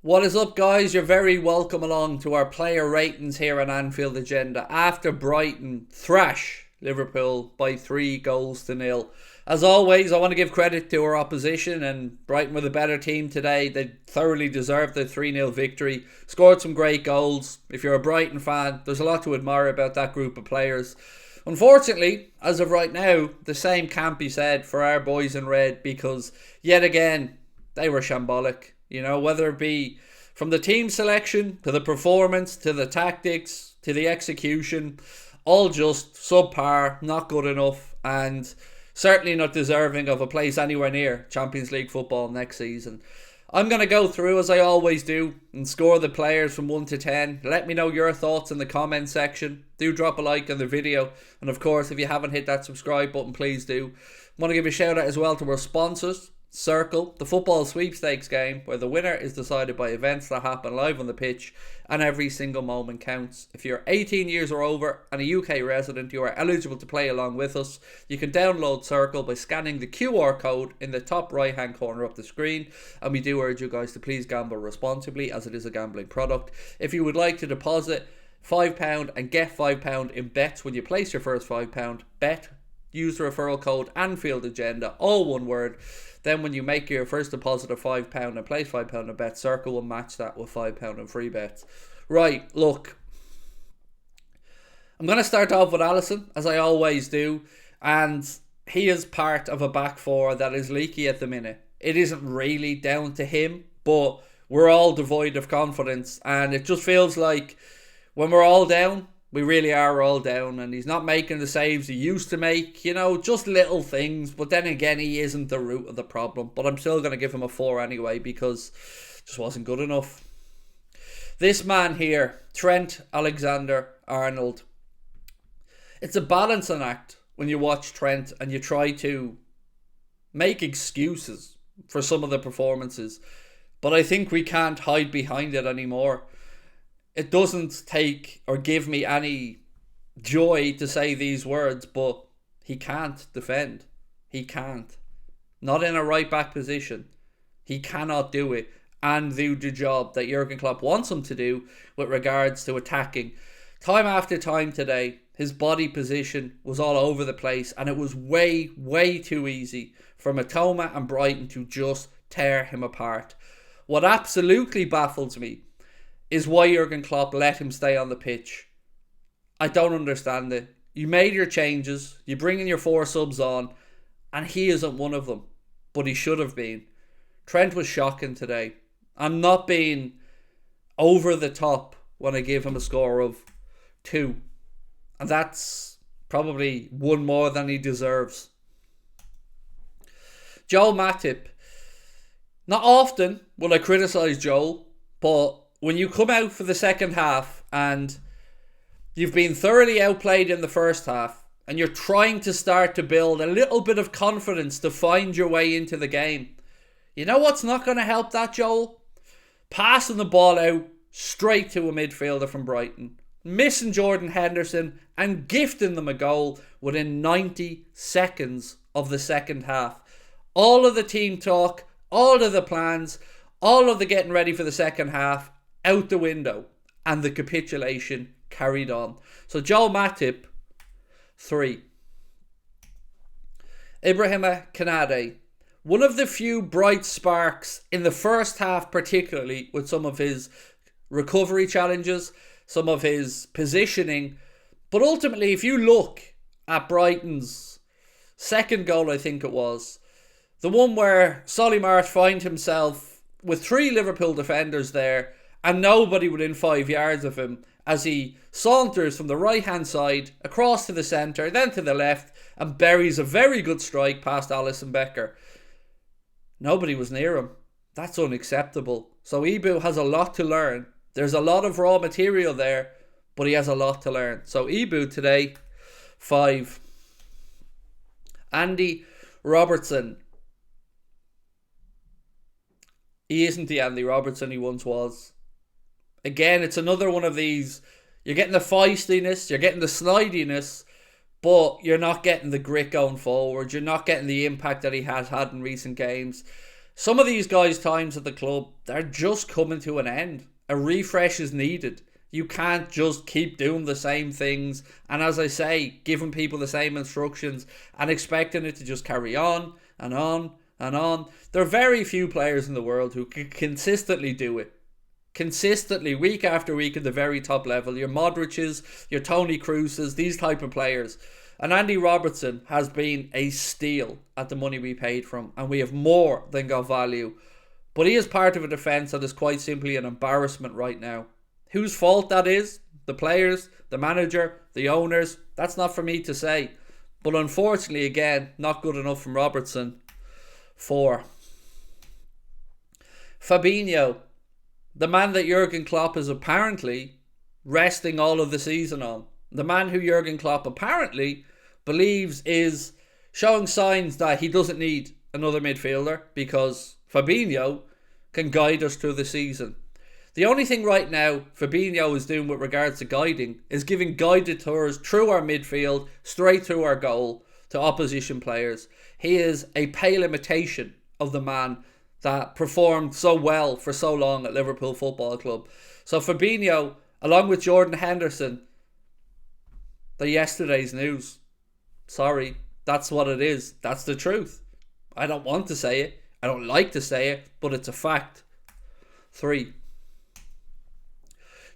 What is up, guys? You're very welcome along to our player ratings here on Anfield Agenda after Brighton thrash Liverpool by 3-0. As always, I want to give credit to our opposition, and Brighton were the better team today. They thoroughly deserved the 3-0 victory, scored some great goals. If you're a Brighton fan, there's a lot to admire about that group of players. Unfortunately, as of right now, the same can't be said for our boys in red, because yet again, they were shambolic. You know, whether it be from the team selection, to the performance, to the tactics, to the execution, all just subpar, not good enough, and certainly not deserving of a place anywhere near Champions League football next season. I'm going to go through, as I always do, and score the players from 1 to 10. Let me know your thoughts in the comment section. Do drop a like on the video. And of course, if you haven't hit that subscribe button, please do. I want to give a shout out as well to our sponsors. Circl, the football sweepstakes game where the winner is decided by events that happen live on the pitch, and every single moment counts. If you're 18 years or over and a UK resident, you are eligible to play along with us. You can download Circl by scanning the QR code in the top right hand corner of the screen, and we do urge you guys to please gamble responsibly, as it is a gambling product. If you would like to deposit £5 and get £5 in bets when you place your first £5 bet, use the referral code anfieldagenda, all one word. Then when you make your first deposit of £5 and place £5 in bet, Circl will match that with £5 in free bets. Right, look. I'm going to start off with Alisson, as I always do. And he is part of a back four that is leaky at the minute. It isn't really down to him, but we're all devoid of confidence. And it just feels like when we're all down, we really are all down, and he's not making the saves he used to make. You know, just little things. But then again, he isn't the root of the problem. But I'm still going to give him a 4 anyway, because it just wasn't good enough. This man here, Trent Alexander-Arnold. It's a balancing act when you watch Trent and you try to make excuses for some of the performances. But I think we can't hide behind it anymore. It doesn't take or give me any joy to say these words, but he can't defend. He can't. Not in a right back position. He cannot do it and do the job that Jurgen Klopp wants him to do with regards to attacking. Time after time today, his body position was all over the place, and it was way, way too easy for Matoma and Brighton to just tear him apart. What absolutely baffles me is why Jurgen Klopp let him stay on the pitch. I don't understand it. You made your changes, you bring in your 4 subs on, and he isn't one of them. But he should have been. Trent was shocking today. I'm not being over the top when I give him a score of 2. And that's probably 1 more than he deserves. Joel Matip. Not often will I criticise Joel, but when you come out for the second half and you've been thoroughly outplayed in the first half and you're trying to start to build a little bit of confidence to find your way into the game, you know what's not going to help that, Joel? Passing the ball out straight to a midfielder from Brighton, missing Jordan Henderson and gifting them a goal within 90 seconds of the second half. All of the team talk, all of the plans, all of the getting ready for the second half, out the window, and the capitulation carried on. So Joel Matip, 3. Ibrahima Konate, one of the few bright sparks in the first half, particularly with some of his recovery challenges, some of his positioning. But ultimately, if you look at Brighton's second goal, I think it was, the one where Solly March finds himself with 3 Liverpool defenders there, and nobody within 5 yards of him, as he saunters from the right hand side across to the centre, then to the left, and buries a very good strike past Alisson Becker. Nobody was near him. That's unacceptable. So Ibu has a lot to learn. There's a lot of raw material there, but he has a lot to learn. So Ibu today, 5. Andy Robertson. He isn't the Andy Robertson he once was. Again, it's another one of these, you're getting the feistiness, you're getting the slidiness, but you're not getting the grit going forward. You're not getting the impact that he has had in recent games. Some of these guys' times at the club, they're just coming to an end. A refresh is needed. You can't just keep doing the same things and, as I say, giving people the same instructions and expecting it to just carry on and on and on. There are very few players in the world who can consistently do it. Consistently, week after week at the very top level. Your Modric's, your Toni Kroos's, these type of players. And Andy Robertson has been a steal at the money we paid for him, and we have more than got value. But he is part of a defence that is quite simply an embarrassment right now. Whose fault that is? The players, the manager, the owners? That's not for me to say. But unfortunately, again, not good enough from Robertson. 4. Fabinho, the man that Jurgen Klopp is apparently resting all of the season on. The man who Jurgen Klopp apparently believes is showing signs that he doesn't need another midfielder because Fabinho can guide us through the season. The only thing right now Fabinho is doing with regards to guiding is giving guided tours through our midfield, straight through our goal to opposition players. He is a pale imitation of the man that performed so well for so long at Liverpool Football Club. So Fabinho, along with Jordan Henderson, they're yesterday's news. Sorry, that's what it is. That's the truth. I don't want to say it. I don't like to say it, but it's a fact. 3.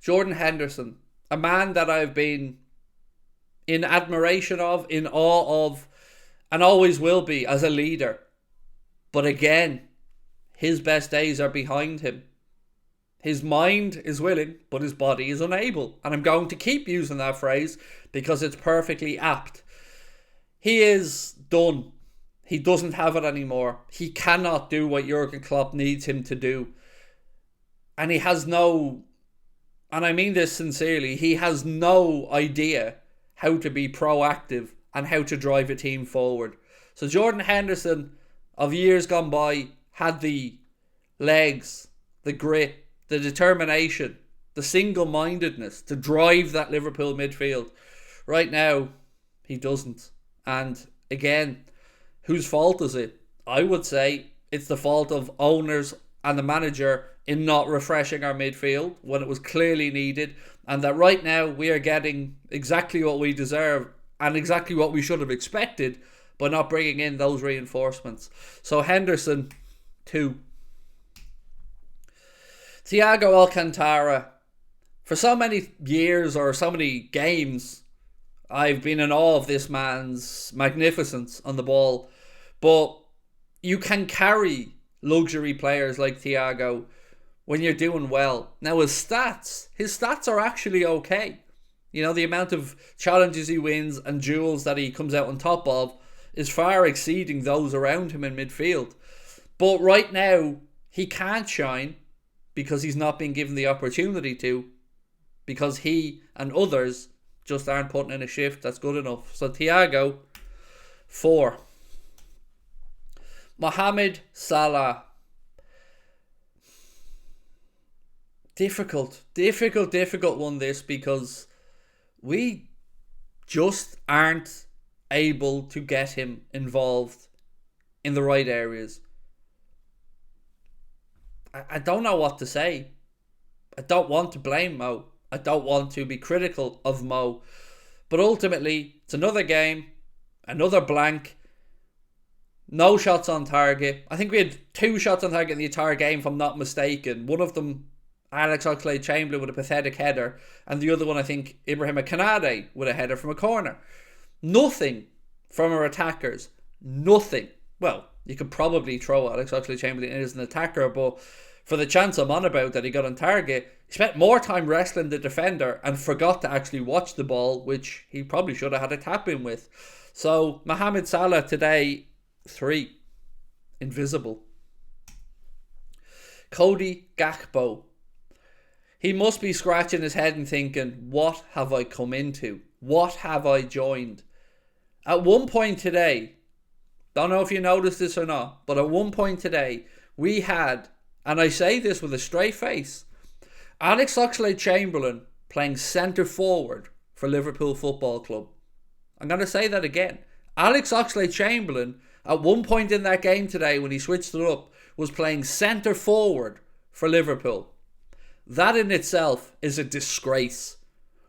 Jordan Henderson, a man that I've been in admiration of, in awe of, and always will be as a leader. But again, his best days are behind him. His mind is willing, but his body is unable. And I'm going to keep using that phrase because it's perfectly apt. He is done. He doesn't have it anymore. He cannot do what Jurgen Klopp needs him to do. And he has no, and I mean this sincerely, he has no idea how to be proactive and how to drive a team forward. So Jordan Henderson of years gone by had the legs, the grit, the determination, the single-mindedness to drive that Liverpool midfield. Right now, he doesn't. And again, whose fault is it? I would say it's the fault of owners and the manager in not refreshing our midfield when it was clearly needed, and that right now we are getting exactly what we deserve and exactly what we should have expected by not bringing in those reinforcements. So Henderson, 2. Thiago Alcantara, for so many years or so many games, I've been in awe of this man's magnificence on the ball. But you can carry luxury players like Thiago when you're doing well. Now his stats are actually okay. You know, the amount of challenges he wins and duels that he comes out on top of is far exceeding those around him in midfield. But right now, he can't shine because he's not being given the opportunity to, because he and others just aren't putting in a shift that's good enough. So Thiago, 4. Mohamed Salah. Difficult one this, because we just aren't able to get him involved in the right areas. I don't know what to say. I don't want to blame Mo. I don't want to be critical of Mo. But ultimately, it's another game, another blank, no shots on target. I think we had 2 shots on target in the entire game, if I'm not mistaken. One of them, Alex Oxlade-Chamberlain with a pathetic header, and the other one, I think, Ibrahim Konate with a header from a corner. Nothing from our attackers. Nothing. Well, you could probably throw Alex Oxlade-Chamberlain in as an attacker, but for the chance I'm on about that he got on target, he spent more time wrestling the defender and forgot to actually watch the ball, which he probably should have had a tap in with. So Mohamed Salah today, 3. Invisible. Cody Gakpo. He must be scratching his head and thinking, what have I come into? What have I joined? At one point today, don't know if you noticed this or not, but at one point today, we had, and I say this with a straight face, Alex Oxlade-Chamberlain playing centre forward for Liverpool Football Club. I'm going to say that again. Alex Oxlade-Chamberlain, at one point in that game today, when he switched it up, was playing centre forward for Liverpool. That in itself is a disgrace.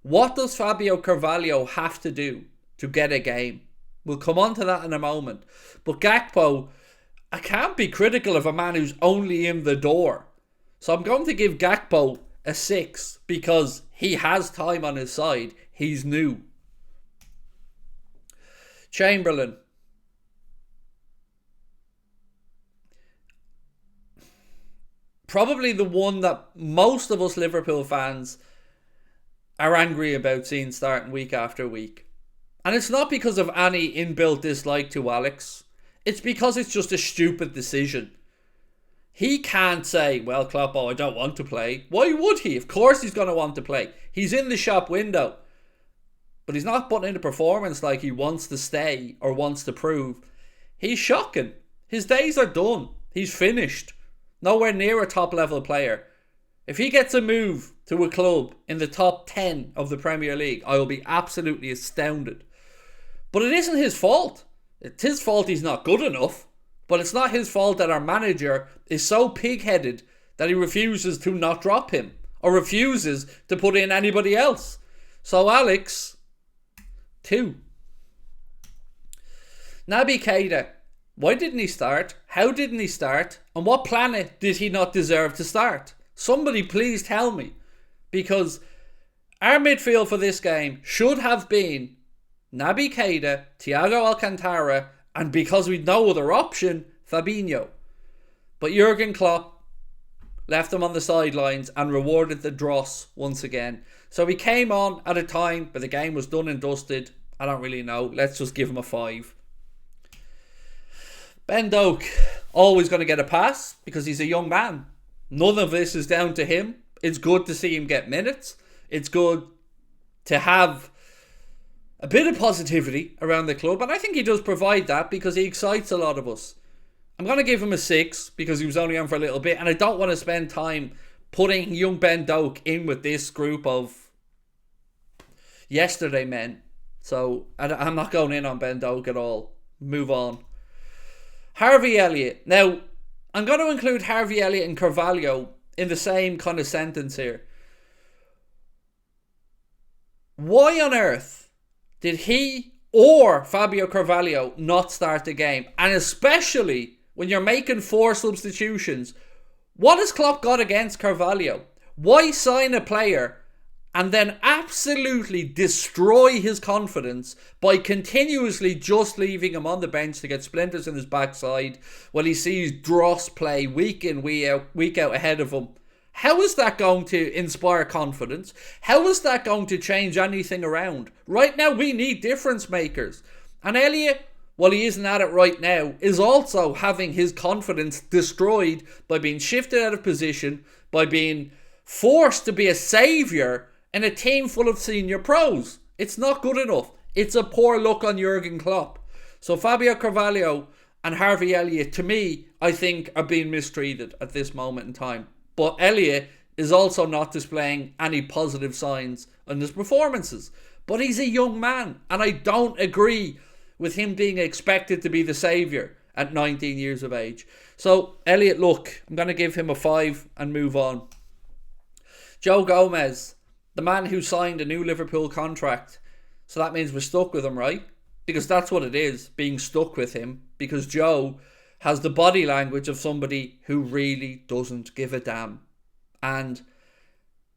What does Fabio Carvalho have to do to get a game? We'll come on to that in a moment. But Gakpo, I can't be critical of a man who's only in the door. So I'm going to give Gakpo a 6 because he has time on his side. He's new. Chamberlain. Probably the one that most of us Liverpool fans are angry about seeing starting week after week. And it's not because of any inbuilt dislike to Alex. It's because it's just a stupid decision. He can't say, well, Klopp, I don't want to play. Why would he? Of course he's going to want to play. He's in the shop window. But he's not putting in a performance like he wants to stay or wants to prove. He's shocking. His days are done. He's finished. Nowhere near a top level player. If he gets a move to a club in the top 10 of the Premier League, I will be absolutely astounded. But it isn't his fault. It's his fault he's not good enough. But it's not his fault that our manager is so pig-headed that he refuses to not drop him or refuses to put in anybody else. So Alex, 2. Naby Keita, why didn't he start? How didn't he start? On what planet did he not deserve to start? Somebody please tell me. Because our midfield for this game should have been Naby Keita, Thiago Alcantara, and because we'd no other option, Fabinho. But Jurgen Klopp left him on the sidelines and rewarded the dross once again. So he came on at a time where the game was done and dusted. I don't really know. Let's just give him a 5. Ben Doak, always going to get a pass because he's a young man. None of this is down to him. It's good to see him get minutes. It's good to have a bit of positivity around the club, and I think he does provide that because he excites a lot of us. I'm going to give him a 6 because he was only on for a little bit, and I don't want to spend time putting young Ben Doak in with this group of yesterday men. So I'm not going in on Ben Doak at all. Move on. Harvey Elliott. Now, I'm going to include Harvey Elliott and Carvalho in the same kind of sentence here. Why on earth did he or Fabio Carvalho not start the game? And especially when you're making 4 substitutions, what has Klopp got against Carvalho? Why sign a player and then absolutely destroy his confidence by continuously just leaving him on the bench to get splinters in his backside while he sees dross play week in, week out ahead of him? How is that going to inspire confidence? How is that going to change anything around? Right now, we need difference makers. And Elliott, while he isn't at it right now, is also having his confidence destroyed by being shifted out of position, by being forced to be a saviour in a team full of senior pros. It's not good enough. It's a poor look on Jurgen Klopp. So Fabio Carvalho and Harvey Elliott, to me, I think are being mistreated at this moment in time. But Elliott is also not displaying any positive signs in his performances. But he's a young man, and I don't agree with him being expected to be the saviour at 19 years of age. So, Elliott, look, I'm going to give him a 5 and move on. Joe Gomez, the man who signed a new Liverpool contract. So that means we're stuck with him, right? Because that's what it is, being stuck with him. Because Joe has the body language of somebody who really doesn't give a damn. And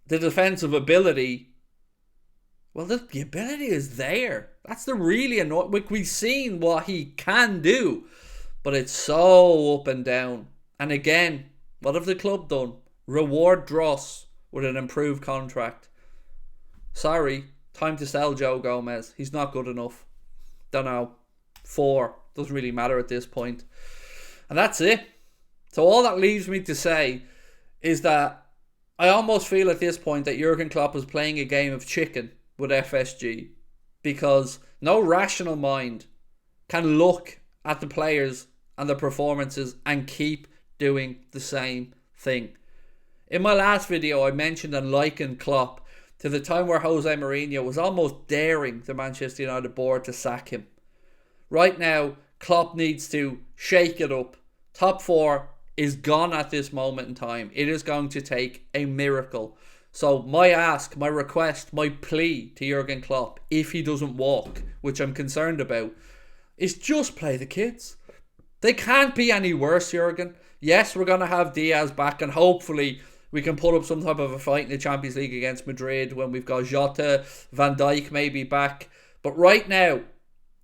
the defensive ability, well, the ability is there. That's the really annoying. We've seen what he can do, but it's so up and down. And again, what have the club done? Reward dross with an improved contract. Sorry, time to sell Joe Gomez. He's not good enough. Don't know. 4. Doesn't really matter at this point. And that's it. So all that leaves me to say is that I almost feel at this point that Jurgen Klopp is playing a game of chicken with FSG, because no rational mind can look at the players and the performances and keep doing the same thing. In my last video, I mentioned and likened Klopp to the time where Jose Mourinho was almost daring the Manchester United board to sack him. Right now, Klopp needs to shake it up. Top 4 is gone at this moment in time. It is going to take a miracle. So my ask, my request, my plea to Jurgen Klopp, if he doesn't walk, which I'm concerned about, is just play the kids. They can't be any worse, Jurgen. Yes, we're going to have Diaz back, and hopefully we can put up some type of a fight in the Champions League against Madrid when we've got Jota, Van Dijk maybe back. But right now,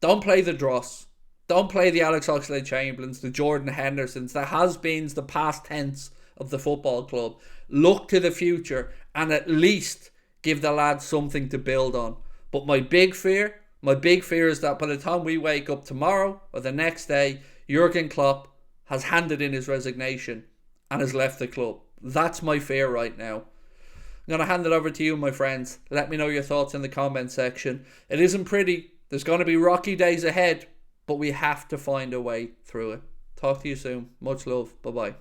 don't play the Dross. Don't play the Alex Oxlade-Chamberlains, the Jordan Hendersons, the has-beens, the past tense of the football club. Look to the future and at least give the lads something to build on. But my big fear is that by the time we wake up tomorrow or the next day, Jurgen Klopp has handed in his resignation and has left the club. That's my fear right now. I'm going to hand it over to you, my friends. Let me know your thoughts in the comment section. It isn't pretty. There's going to be rocky days ahead, but we have to find a way through it. Talk to you soon. Much love. Bye-bye.